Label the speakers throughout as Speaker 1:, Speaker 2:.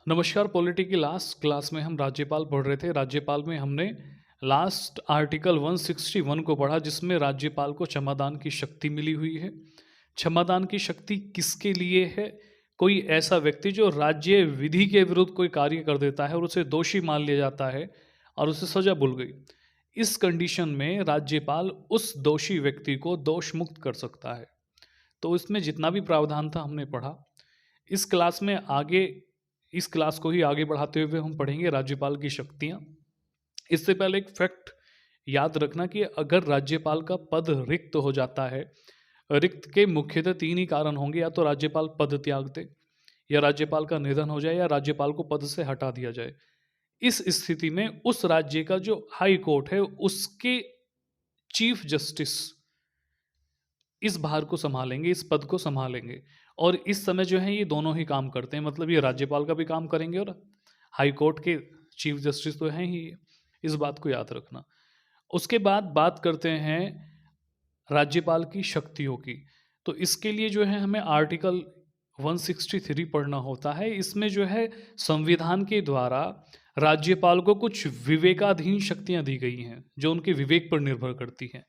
Speaker 1: नमस्कार। पॉलिटी की last class में हम राज्यपाल पढ़ रहे थे। राज्यपाल में हमने लास्ट आर्टिकल 161 को पढ़ा, जिसमें राज्यपाल को क्षमादान की शक्ति मिली हुई है। क्षमादान की शक्ति किसके लिए है? कोई ऐसा व्यक्ति जो राज्य विधि के विरुद्ध कोई कार्य कर देता है और उसे दोषी मान लिया जाता है और उसे सजा भूल गई। इस कंडीशन में राज्यपाल उस दोषी व्यक्ति को दोष मुक्त कर सकता है। तो इसमें जितना भी प्रावधान था हमने पढ़ा। इस क्लास में आगे इस क्लास को ही आगे बढ़ाते हुए हम पढ़ेंगे राज्यपाल की शक्तियाँ। इससे पहले एक फैक्ट याद रखना कि अगर राज्यपाल का पद रिक्त हो जाता है, रिक्त के मुख्यतः तीन ही कारण होंगे। या तो राज्यपाल पद त्याग दे, या राज्यपाल का निधन हो जाए, या राज्यपाल को पद से हटा दिया जाए। इस स्थिति में उस राज्य का जो हाई कोर्ट है, उसके चीफ जस्टिस इस भार को संभालेंगे, इस पद को संभालेंगे। और इस समय जो है ये दोनों ही काम करते हैं, मतलब ये राज्यपाल का भी काम करेंगे और हाई कोर्ट के चीफ जस्टिस तो हैं ही। इस बात को याद रखना। उसके बाद बात करते हैं राज्यपाल की शक्तियों की। तो इसके लिए जो है हमें आर्टिकल 163 पढ़ना होता है। इसमें जो है संविधान के द्वारा राज्यपाल को कुछ विवेकाधीन शक्तियां दी गई हैं, जो उनके विवेक पर निर्भर करती हैं।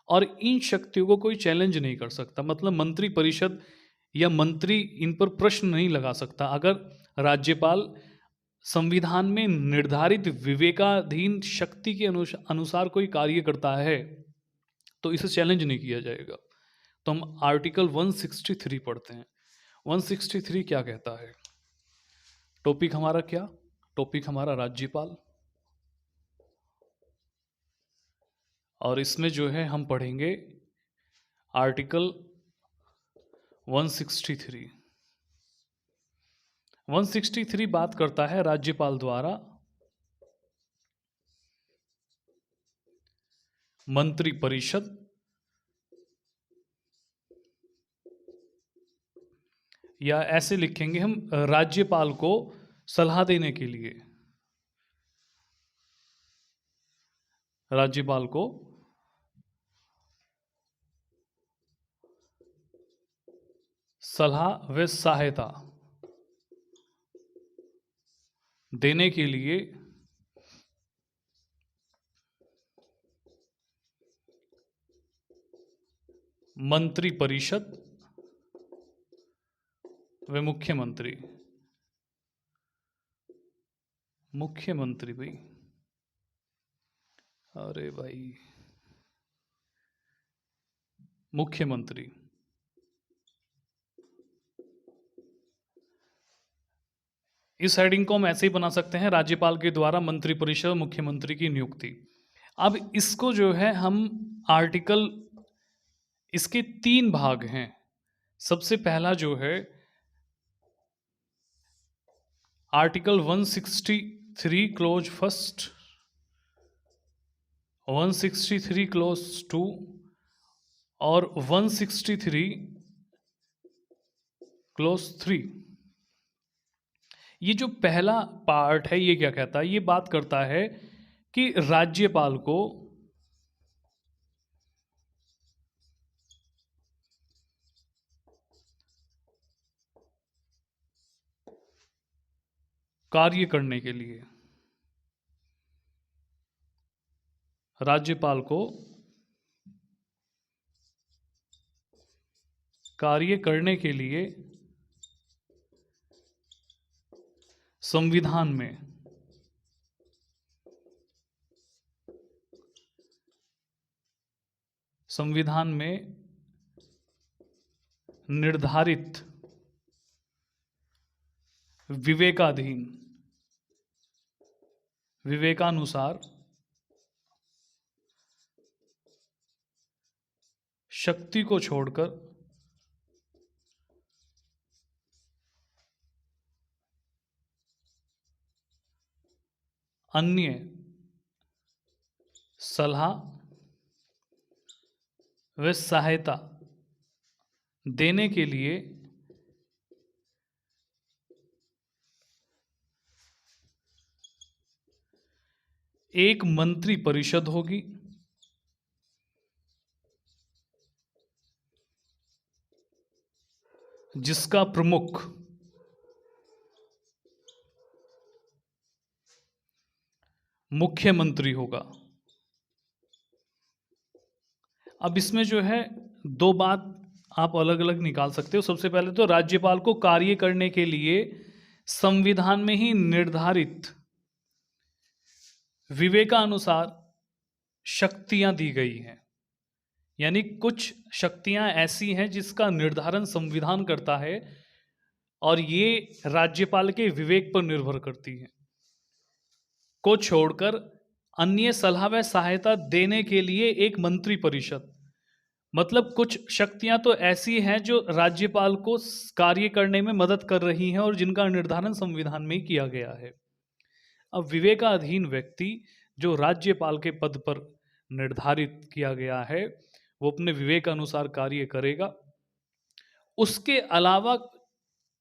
Speaker 1: और इन शक्तियों को कोई चैलेंज नहीं कर सकता, मतलब मंत्री परिषद या मंत्री इन पर प्रश्न नहीं लगा सकता। अगर राज्यपाल संविधान में निर्धारित विवेकाधीन शक्ति के अनुसार कोई कार्य करता है तो इसे चैलेंज नहीं किया जाएगा। तो हम आर्टिकल 163 पढ़ते हैं। 163 क्या कहता है? टॉपिक हमारा क्या? टॉपिक हमारा राज्यपाल। और इसमें जो है हम पढ़ेंगे आर्टिकल 163। 163 बात करता है राज्यपाल द्वारा मंत्री परिषद या ऐसे लिखेंगे हम राज्यपाल को सलाह देने के लिए, राज्यपाल को सलाह व सहायता देने के लिए मंत्री परिषद व मुख्यमंत्री। मुख्यमंत्री भाई, अरे भाई, मुख्यमंत्री। इस हेडिंग को हम ऐसे ही बना सकते हैं, राज्यपाल के द्वारा मंत्रिपरिषद मुख्यमंत्री की नियुक्ति। अब इसको जो है हम आर्टिकल, इसके तीन भाग हैं। सबसे पहला जो है article 163 clause first, 163 clause two और 163 क्लोज 3। ये जो पहला पार्ट है ये क्या कहता है? ये बात करता है कि राज्यपाल को कार्य करने के लिए, राज्यपाल को कार्य करने के लिए संविधान में निर्धारित विवेकानुसार शक्ति को छोड़कर अन्य सलाह व सहायता देने के लिए एक मंत्री परिषद होगी, जिसका प्रमुख मुख्यमंत्री होगा। अब इसमें जो है दो बात आप अलग अलग निकाल सकते हो। सबसे पहले तो राज्यपाल को कार्य करने के लिए संविधान में ही निर्धारित विवेकानुसार शक्तियां दी गई हैं, यानी कुछ शक्तियां ऐसी हैं जिसका निर्धारण संविधान करता है और ये राज्यपाल के विवेक पर निर्भर करती हैं, को छोड़कर अन्य सलाह व सहायता देने के लिए एक मंत्री परिषद। मतलब कुछ शक्तियां तो ऐसी हैं जो राज्यपाल को कार्य करने में मदद कर रही हैं और जिनका निर्धारण संविधान में ही किया गया है। अब विवेकाधीन व्यक्ति जो राज्यपाल के पद पर निर्धारित किया गया है वो अपने विवेक अनुसार कार्य करेगा। उसके अलावा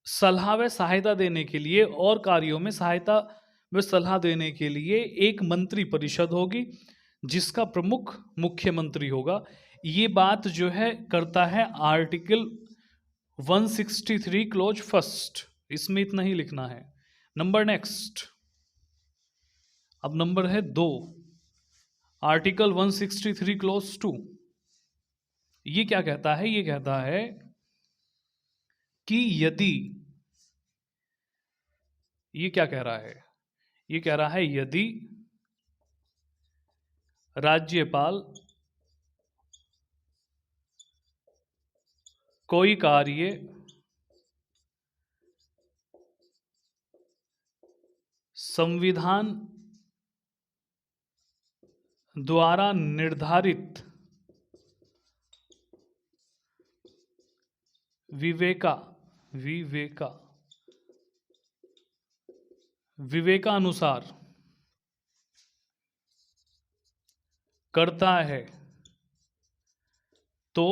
Speaker 1: सलाह व सहायता देने के लिए और कार्यों में सहायता व सलाह देने के लिए एक मंत्री परिषद होगी जिसका प्रमुख मुख्यमंत्री होगा। ये बात जो है करता है आर्टिकल 163 क्लोज फर्स्ट। इसमें इतना ही लिखना है। नंबर नेक्स्ट, अब नंबर है 2, आर्टिकल 163 क्लोज 2। ये क्या कहता है? ये कहता है कि यदि, ये क्या कह रहा है? ये कह रहा है यदि राज्यपाल कोई कार्य संविधान द्वारा निर्धारित विवेकानुसार करता है तो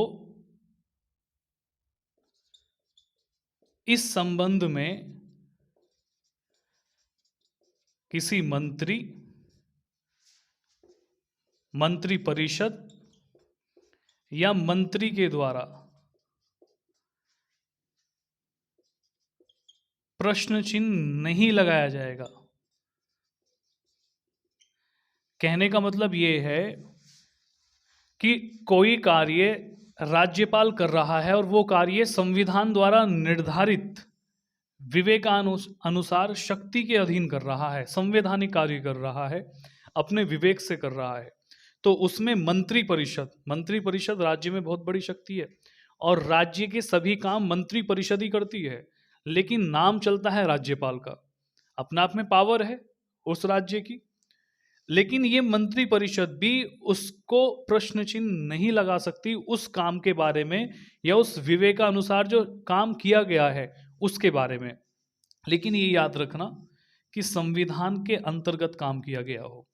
Speaker 1: इस संबंध में किसी मंत्री परिषद या मंत्री के द्वारा प्रश्न चिन्ह नहीं लगाया जाएगा। कहने का मतलब ये है कि कोई कार्य राज्यपाल कर रहा है और वो कार्य संविधान द्वारा निर्धारित विवेकानुसार शक्ति के अधीन कर रहा है, संवैधानिक कार्य कर रहा है, अपने विवेक से कर रहा है, तो उसमें मंत्री परिषद राज्य में बहुत बड़ी शक्ति है और राज्य के सभी काम मंत्री परिषद ही करती है, लेकिन नाम चलता है राज्यपाल का। अपने आप में पावर है उस राज्य की, लेकिन ये मंत्री परिषद भी उसको प्रश्न चिन्ह नहीं लगा सकती उस काम के बारे में या उस विवेकानुसार जो काम किया गया है उसके बारे में। लेकिन ये याद रखना कि संविधान के अंतर्गत काम किया गया हो।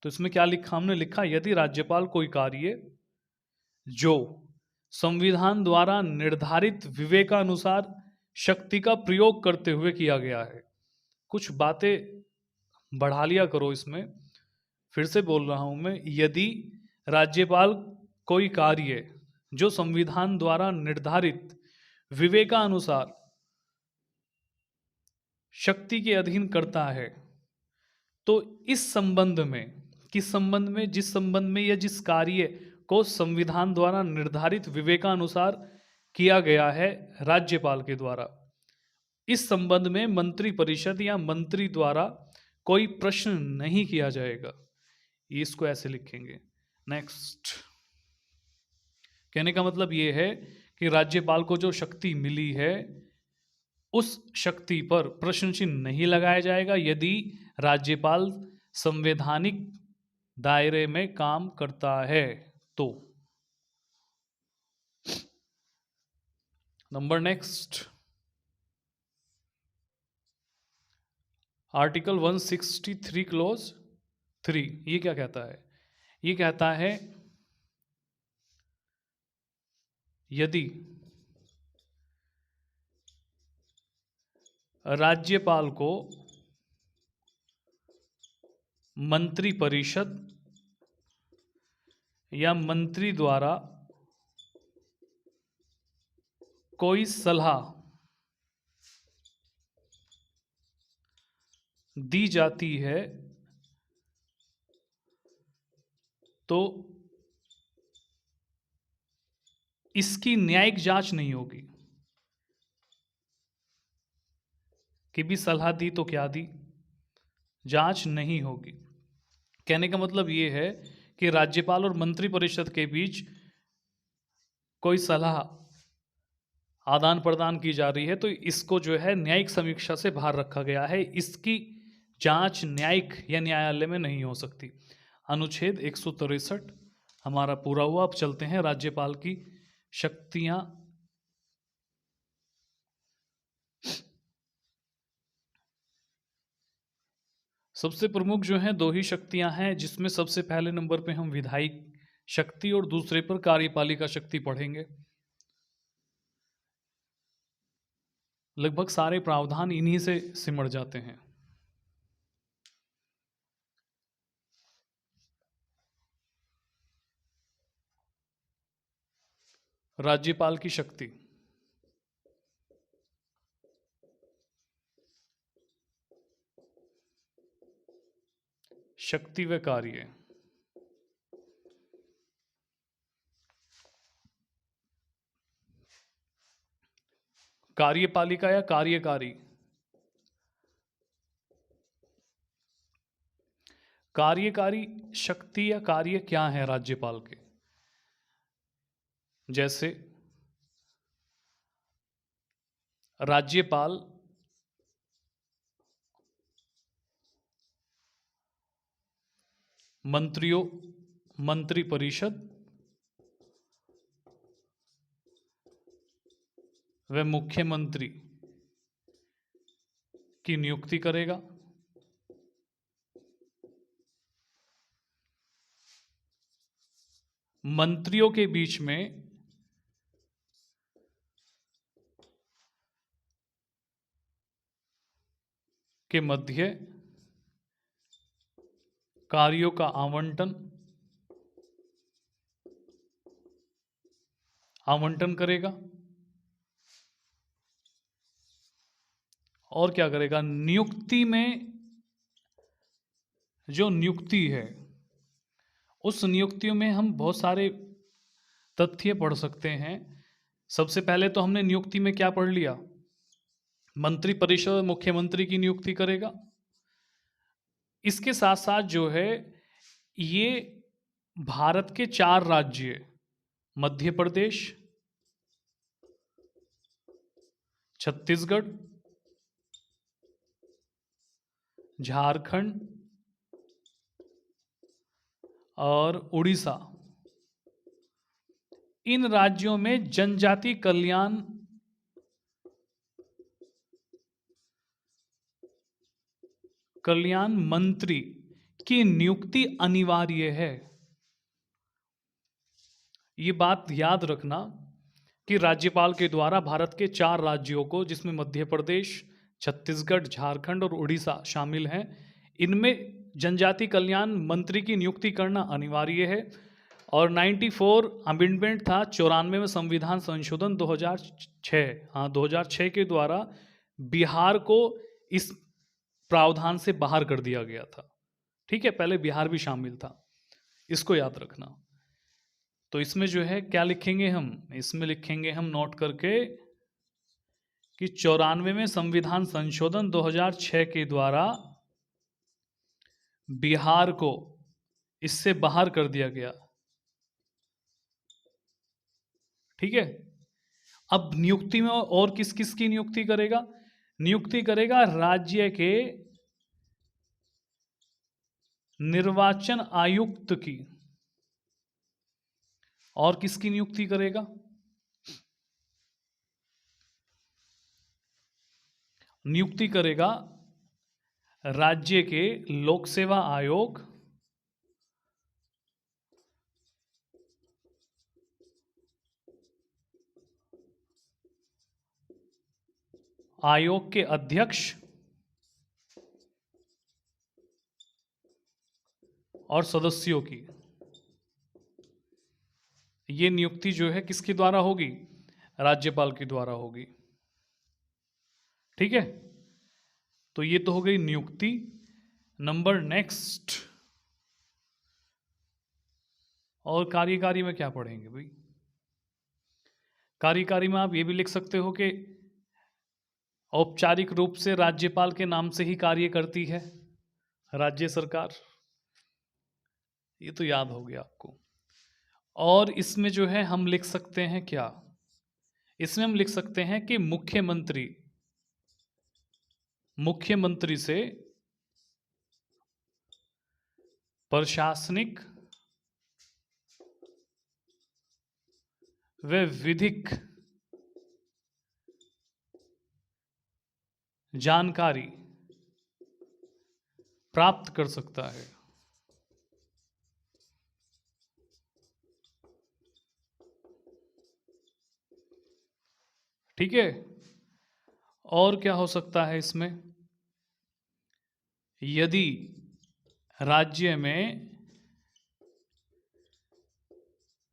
Speaker 1: तो इसमें क्या लिखा? हमने लिखा यदि राज्यपाल कोई कार्य जो संविधान द्वारा निर्धारित विवेकानुसार शक्ति का प्रयोग करते हुए किया गया है। कुछ बातें बढ़ा लिया करो इसमें। फिर से बोल रहा हूं मैं, यदि राज्यपाल कोई कार्य जो संविधान द्वारा निर्धारित विवेकानुसार शक्ति के अधीन करता है तो इस संबंध में, किस संबंध में? जिस संबंध में या जिस कार्य को संविधान द्वारा निर्धारित विवेकानुसार किया गया है राज्यपाल के द्वारा, इस संबंध में मंत्री परिषद या मंत्री द्वारा कोई प्रश्न नहीं किया जाएगा। इसको ऐसे लिखेंगे। नेक्स्ट, कहने का मतलब यह है कि राज्यपाल को जो शक्ति मिली है उस शक्ति पर प्रश्न चिन्ह नहीं लगाया जाएगा यदि राज्यपाल संवैधानिक दायरे में काम करता है तो। Number next, article 163 close 3। ये क्या कहता है? ये कहता है यदि राज्यपाल को मंत्री परिषद या मंत्री द्वारा कोई सलाह दी जाती है तो इसकी न्यायिक जांच नहीं होगी कि भी सलाह दी तो क्या दी, जांच नहीं होगी। कहने का मतलब ये है कि राज्यपाल और मंत्रिपरिषद के बीच कोई सलाह आदान प्रदान की जा रही है तो इसको जो है न्यायिक समीक्षा से बाहर रखा गया है, इसकी जांच न्यायिक या न्यायालय में नहीं हो सकती। अनुच्छेद 163 हमारा पूरा हुआ। अब चलते हैं राज्यपाल की शक्तियां। सबसे प्रमुख जो हैं दो ही शक्तियां हैं, जिसमें सबसे पहले नंबर पे हम विधायिक शक्ति और दूसरे पर कार्यपालिका शक्ति पढ़ेंगे। लगभग सारे प्रावधान इन्हीं से सिमट जाते हैं। राज्यपाल की शक्ति, शक्ति व कार्य। कार्यपालिका या कार्यकारी, कार्यकारी शक्ति या कार्य क्या है राज्यपाल के? जैसे राज्यपाल मंत्रियों, मंत्रिपरिषद व मुख्यमंत्री की नियुक्ति करेगा। मंत्रियों के बीच में के मध्य कार्यों का आवंटन करेगा। और क्या करेगा? नियुक्ति में जो नियुक्ति है उस नियुक्तियों में हम बहुत सारे तथ्य पढ़ सकते हैं। सबसे पहले तो हमने नियुक्ति में क्या पढ़ लिया? मंत्रिपरिषद मुख्यमंत्री की नियुक्ति करेगा। इसके साथ साथ जो है ये भारत के 4 राज्य, मध्य प्रदेश, छत्तीसगढ़, झारखंड और उड़ीसा, इन राज्यों में जनजाति कल्याण मंत्री की नियुक्ति अनिवार्य है। ये बात याद रखना कि राज्यपाल के द्वारा भारत के 4 राज्यों को, जिसमें मध्य प्रदेश, छत्तीसगढ़, झारखंड और उड़ीसा शामिल हैं, इनमें जनजाति कल्याण मंत्री की नियुक्ति करना अनिवार्य है। और 94 अमेंडमेंट था, 94 में संविधान संशोधन 2006, हाँ 2006 के द्वारा बिहार को इस प्रावधान से बाहर कर दिया गया था। ठीक है, पहले बिहार भी शामिल था, इसको याद रखना। तो इसमें जो है क्या लिखेंगे हम? इसमें लिखेंगे हम नोट करके कि 94 में संविधान संशोधन 2006 के द्वारा बिहार को इससे बाहर कर दिया गया। ठीक है, अब नियुक्ति में और किस किस की नियुक्ति करेगा? नियुक्ति करेगा राज्य के निर्वाचन आयुक्त की। और किसकी नियुक्ति करेगा? नियुक्ति करेगा राज्य के लोक सेवा आयोग के अध्यक्ष और सदस्यों की। ये नियुक्ति जो है किसके द्वारा होगी? राज्यपाल के द्वारा होगी। ठीक है, तो ये तो हो गई नियुक्ति। नंबर नेक्स्ट, और कार्यकारी में क्या पढ़ेंगे भाई? कार्यकारी में आप ये भी लिख सकते हो कि औपचारिक रूप से राज्यपाल के नाम से ही कार्य करती है राज्य सरकार। ये तो याद हो गया आपको। और इसमें जो है हम लिख सकते हैं क्या, इसमें हम लिख सकते हैं कि मुख्यमंत्री से प्रशासनिक व विधिक जानकारी प्राप्त कर सकता है। ठीक है। और क्या हो सकता है इसमें, यदि राज्य में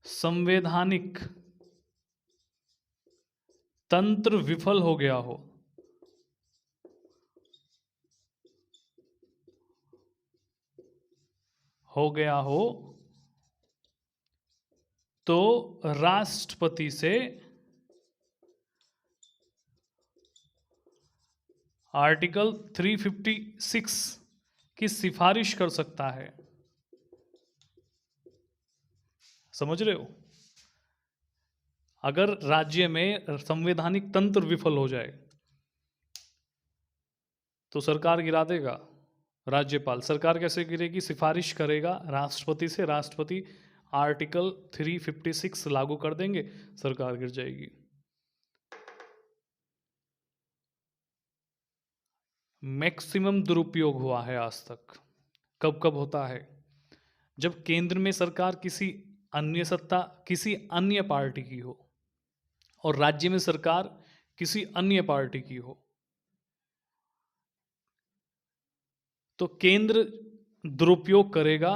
Speaker 1: संवैधानिक तंत्र विफल हो गया हो, तो राष्ट्रपति से आर्टिकल 356 की सिफारिश कर सकता है। समझ रहे हो? अगर राज्य में संवैधानिक तंत्र विफल हो जाए तो सरकार गिरा देगा राज्यपाल। सरकार कैसे गिरेगी? सिफारिश करेगा राष्ट्रपति से, राष्ट्रपति आर्टिकल 356 लागू कर देंगे, सरकार गिर जाएगी। मैक्सिमम दुरुपयोग हुआ है आज तक। कब कब होता है? जब केंद्र में सरकार किसी अन्य पार्टी की हो और राज्य में सरकार किसी अन्य पार्टी की हो, तो केंद्र दुरुपयोग करेगा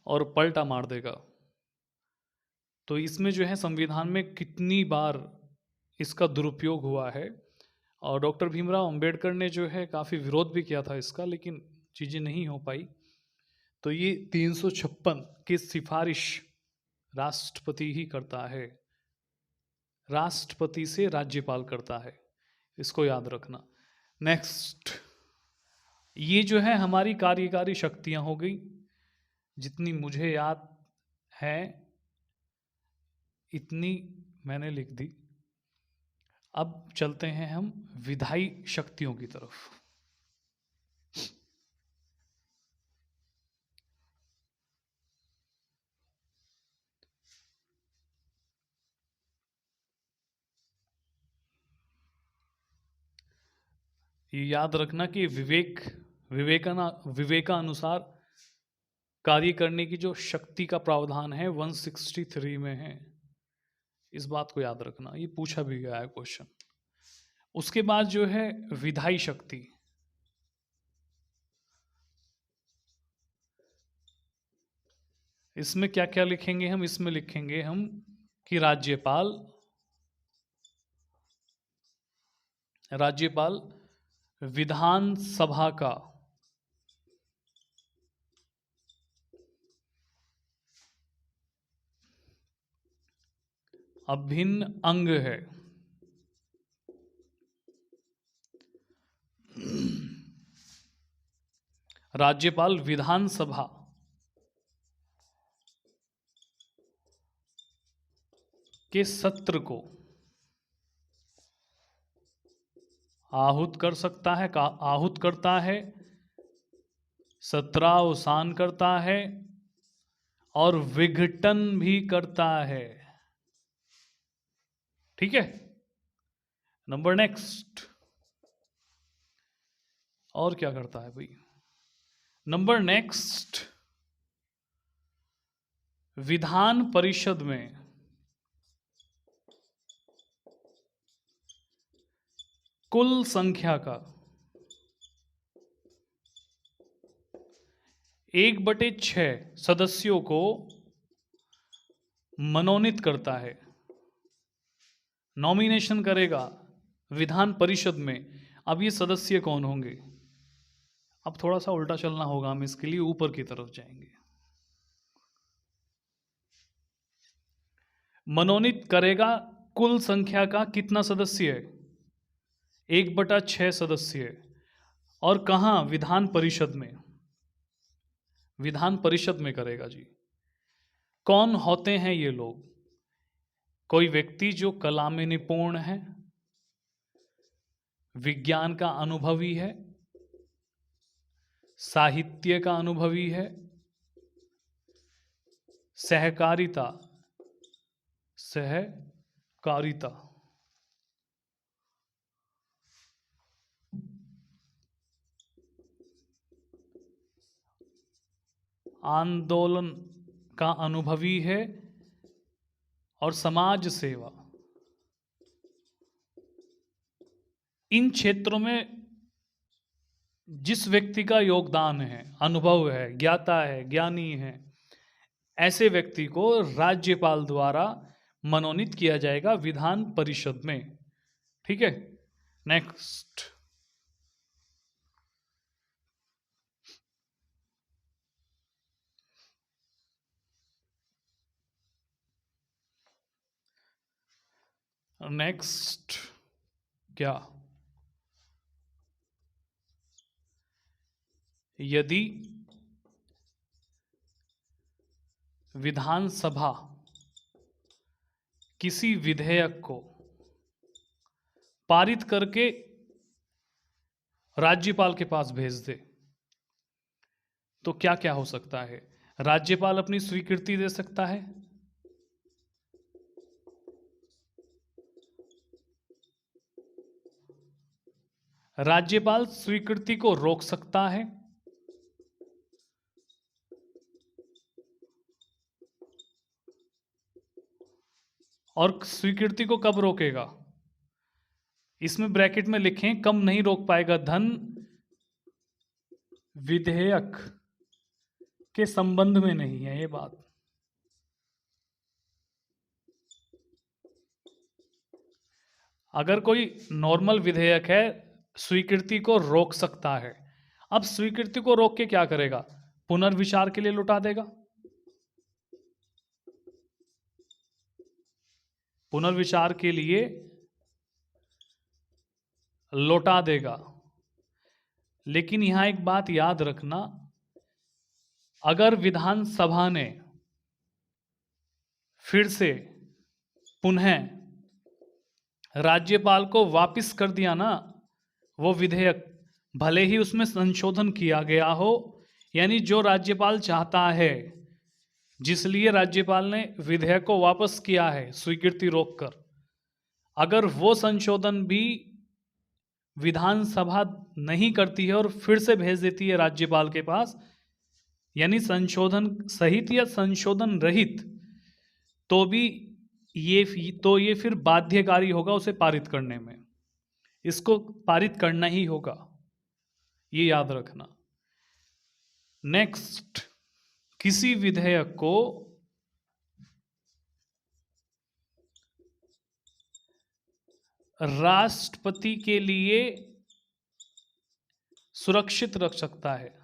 Speaker 1: और पलटा मार देगा। तो इसमें जो है संविधान में कितनी बार इसका दुरुपयोग हुआ है, और डॉक्टर भीमराव अंबेडकर ने जो है काफ़ी विरोध भी किया था इसका, लेकिन चीज़ें नहीं हो पाई। तो ये 356 की सिफारिश राष्ट्रपति ही करता है, राष्ट्रपति से राज्यपाल करता है, इसको याद रखना। नेक्स्ट, ये जो है हमारी कार्यकारी शक्तियां हो गई, जितनी मुझे याद है इतनी मैंने लिख दी। अब चलते हैं हम विधायी शक्तियों की तरफ। ये याद रखना कि विवेकानुसार कार्य करने की जो शक्ति का प्रावधान है 163 में है। इस बात को याद रखना, ये पूछा भी गया है क्वेश्चन। उसके बाद जो है विधायी शक्ति, इसमें क्या क्या लिखेंगे हम? इसमें लिखेंगे हम कि राज्यपाल विधानसभा का अभिन्न अंग है। राज्यपाल विधानसभा के सत्र को आहूत कर सकता है, आहूत करता है, सत्रावसान करता है और विघटन भी करता है। ठीक है। नंबर नेक्स्ट, और क्या करता है भाई? नंबर नेक्स्ट, विधान परिषद में कुल संख्या का 1/6 सदस्यों को मनोनीत करता है, नॉमिनेशन करेगा विधान परिषद में। अब ये सदस्य कौन होंगे? अब थोड़ा सा उल्टा चलना होगा, हम इसके लिए ऊपर की तरफ जाएंगे। मनोनीत करेगा कुल संख्या का कितना सदस्य है? 1/6 सदस्य। और कहाँ? विधान परिषद में। विधान परिषद में करेगा जी। कौन होते हैं ये लोग? कोई व्यक्ति जो कला में निपुण है, विज्ञान का अनुभवी है, साहित्य का अनुभवी है, सहकारिता आंदोलन का अनुभवी है, और समाज सेवा। इन क्षेत्रों में जिस व्यक्ति का योगदान है, अनुभव है, ज्ञाता है, ज्ञानी है, ऐसे व्यक्ति को राज्यपाल द्वारा मनोनीत किया जाएगा विधान परिषद में। ठीक है, नेक्स्ट। नेक्स्ट क्या? यदि विधानसभा किसी विधेयक को पारित करके राज्यपाल के पास भेज दे तो क्या क्या हो सकता है? राज्यपाल अपनी स्वीकृति दे सकता है, राज्यपाल स्वीकृति को रोक सकता है, और स्वीकृति को कब रोकेगा? इसमें ब्रैकेट में लिखें, कम नहीं रोक पाएगा धन विधेयक के संबंध में नहीं है ये बात। अगर कोई नॉर्मल विधेयक है, स्वीकृति को रोक सकता है। अब स्वीकृति को रोक के क्या करेगा? पुनर्विचार के लिए लौटा देगा। पुनर्विचार के लिए लौटा देगा। लेकिन यहां एक बात याद रखना, अगर विधानसभा ने फिर से पुनः राज्यपाल को वापस कर दिया ना वो विधेयक, भले ही उसमें संशोधन किया गया हो, यानी जो राज्यपाल चाहता है, जिसलिए राज्यपाल ने विधेयक को वापस किया है स्वीकृति रोककर, अगर वो संशोधन भी विधानसभा नहीं करती है और फिर से भेज देती है राज्यपाल के पास, यानी संशोधन सहित या संशोधन रहित, तो भी ये फिर बाध्यकारी होगा उसे पारित करने में। इसको पारित करना ही होगा, ये याद रखना। नेक्स्ट, किसी विधेयक को राष्ट्रपति के लिए सुरक्षित रख सकता है।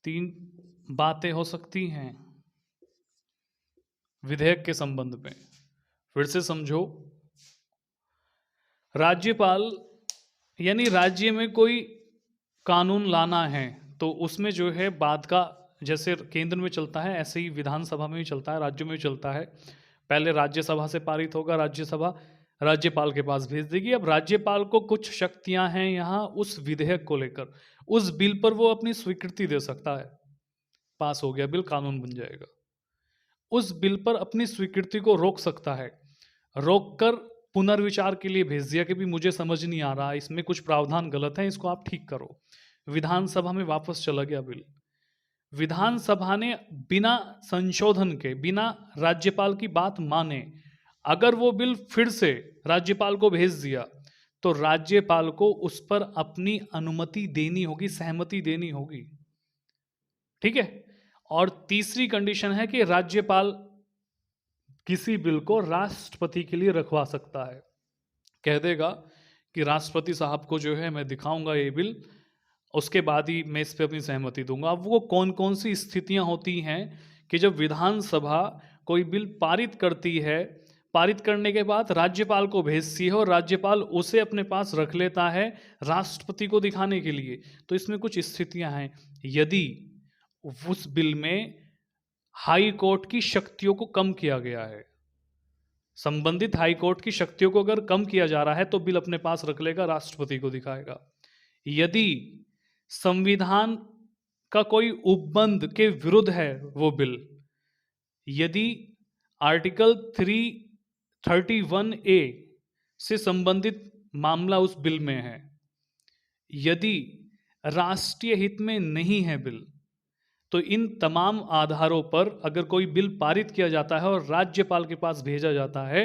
Speaker 1: तीन बातें हो सकती हैं विधेयक के संबंध में, फिर से समझो। राज्यपाल यानी राज्य में कोई कानून लाना है तो उसमें जो है बाद का, जैसे केंद्र में चलता है ऐसे ही विधानसभा में भी चलता है, राज्यों में भी चलता है। पहले राज्यसभा से पारित होगा, राज्यसभा राज्यपाल के पास भेज देगी। अब राज्यपाल को कुछ शक्तियां हैं यहाँ उस विधेयक को लेकर, उस बिल पर वो अपनी स्वीकृति दे सकता है। पास हो गया बिल, कानून बन जाएगा। उस बिल पर अपनी स्वीकृति को रोक सकता है, रोककर पुनर्विचार के लिए भेज दिया कि भी मुझे समझ नहीं आ रहा, इसमें कुछ प्रावधान गलत है, इसको आप ठीक करो। विधानसभा में वापस चला गया बिल। विधानसभा ने बिना संशोधन के, बिना राज्यपाल की बात माने अगर वो बिल फिर से राज्यपाल को भेज दिया तो राज्यपाल को उस पर अपनी अनुमति देनी होगी, सहमति देनी होगी। ठीक है। और तीसरी कंडीशन है कि राज्यपाल किसी बिल को राष्ट्रपति के लिए रखवा सकता है। कह देगा कि राष्ट्रपति साहब को जो है मैं दिखाऊंगा ये बिल, उसके बाद ही मैं इस पे अपनी सहमति दूंगा। अब वो कौन कौन सी स्थितियां होती हैं कि जब विधानसभा कोई बिल पारित करती है, पारित करने के बाद राज्यपाल को भेजती है और राज्यपाल उसे अपने पास रख लेता है राष्ट्रपति को दिखाने के लिए। तो इसमें कुछ स्थितियां हैं। यदि उस बिल में हाई कोर्ट की शक्तियों को कम किया गया है, संबंधित हाई कोर्ट की शक्तियों को अगर कम किया जा रहा है तो बिल अपने पास रख लेगा, राष्ट्रपति को दिखाएगा। यदि संविधान का कोई उपबंध के विरुद्ध है वो बिल, यदि आर्टिकल 331A से संबंधित मामला उस बिल में है, यदि राष्ट्रीय हित में नहीं है बिल, तो इन तमाम आधारों पर अगर कोई बिल पारित किया जाता है और राज्यपाल के पास भेजा जाता है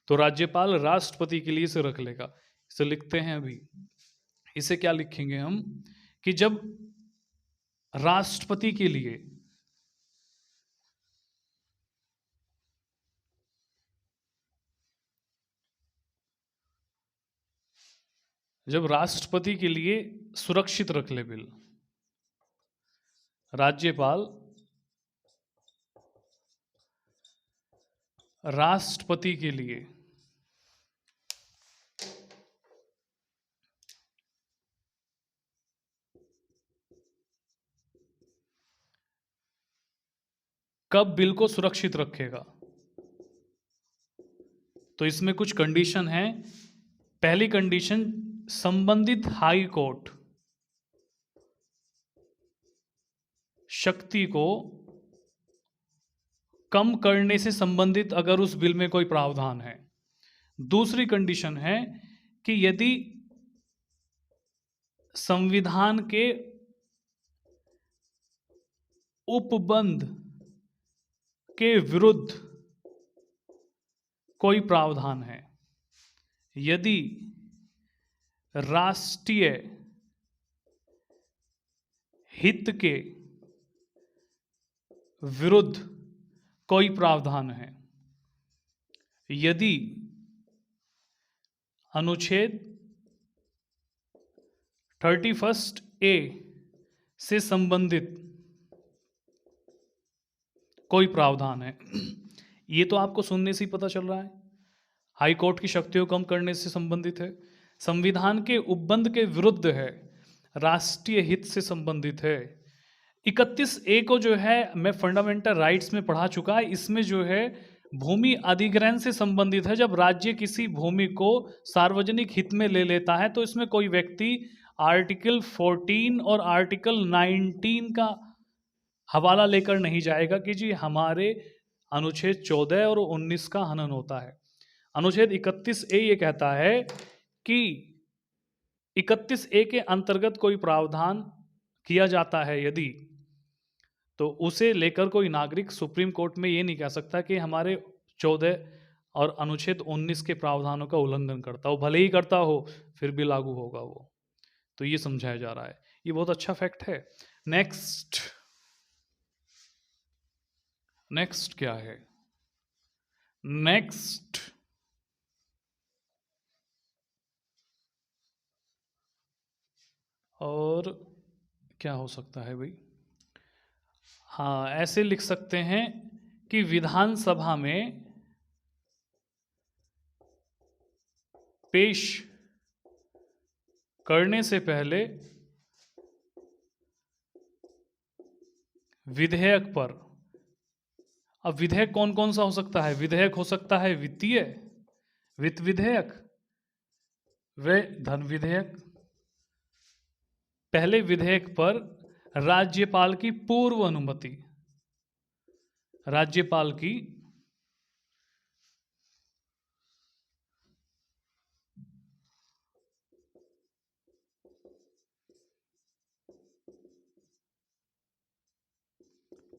Speaker 1: तो राज्यपाल राष्ट्रपति के लिए इसे रख लेगा। इसे लिखते हैं अभी। इसे क्या लिखेंगे हम कि जब राष्ट्रपति के लिए सुरक्षित रख ले बिल, राज्यपाल राष्ट्रपति के लिए कब बिल को सुरक्षित रखेगा, तो इसमें कुछ कंडीशन है। पहली कंडीशन, संबंधित हाई कोर्ट शक्ति को कम करने से संबंधित अगर उस बिल में कोई प्रावधान है। दूसरी कंडीशन है कि यदि संविधान के उपबंध के विरुद्ध कोई प्रावधान है, यदि राष्ट्रीय हित के विरुद्ध कोई प्रावधान है, यदि अनुच्छेद 31A से संबंधित कोई प्रावधान है। ये तो आपको सुनने से ही पता चल रहा है, हाई कोर्ट की शक्तियों को कम करने से संबंधित है, संविधान के उपबंध के विरुद्ध है, राष्ट्रीय हित से संबंधित है। 31A को जो है मैं फंडामेंटल राइट्स में पढ़ा चुका है। इसमें जो है भूमि अधिग्रहण से संबंधित है। जब राज्य किसी भूमि को सार्वजनिक हित में ले लेता है तो इसमें कोई व्यक्ति आर्टिकल 14 और आर्टिकल 19 का हवाला लेकर नहीं जाएगा कि जी हमारे अनुच्छेद 14 और 19 का हनन होता है। अनुच्छेद 31A ये कहता है कि 31A के अंतर्गत कोई प्रावधान किया जाता है यदि, तो उसे लेकर कोई नागरिक सुप्रीम कोर्ट में ये नहीं कह सकता कि हमारे 14 और अनुच्छेद 19 के प्रावधानों का उल्लंघन करता हो, भले ही करता हो फिर भी लागू होगा वो। तो ये समझाया जा रहा है, ये बहुत अच्छा फैक्ट है। नेक्स्ट क्या है? नेक्स्ट और क्या हो सकता है भाई? हाँ, ऐसे लिख सकते हैं कि विधानसभा में पेश करने से पहले विधेयक पर, अब विधेयक कौन कौन सा हो सकता है? विधेयक हो सकता है वित्तीय, वित्त विधेयक व धन विधेयक। पहले विधेयक पर राज्यपाल की पूर्व अनुमति, राज्यपाल की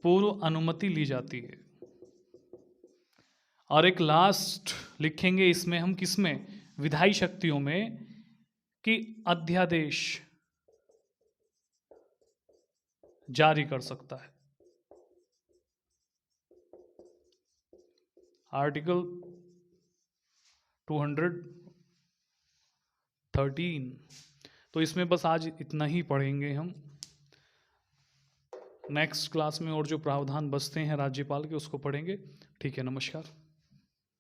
Speaker 1: पूर्व अनुमति ली जाती है। और एक लास्ट लिखेंगे इसमें हम, किसमें? विधायी शक्तियों में, कि अध्यादेश जारी कर सकता है। आर्टिकल 13। तो इसमें बस आज इतना ही पढ़ेंगे हम। नेक्स्ट क्लास में और जो प्रावधान बचते हैं राज्यपाल के उसको पढ़ेंगे। ठीक है, नमस्कार।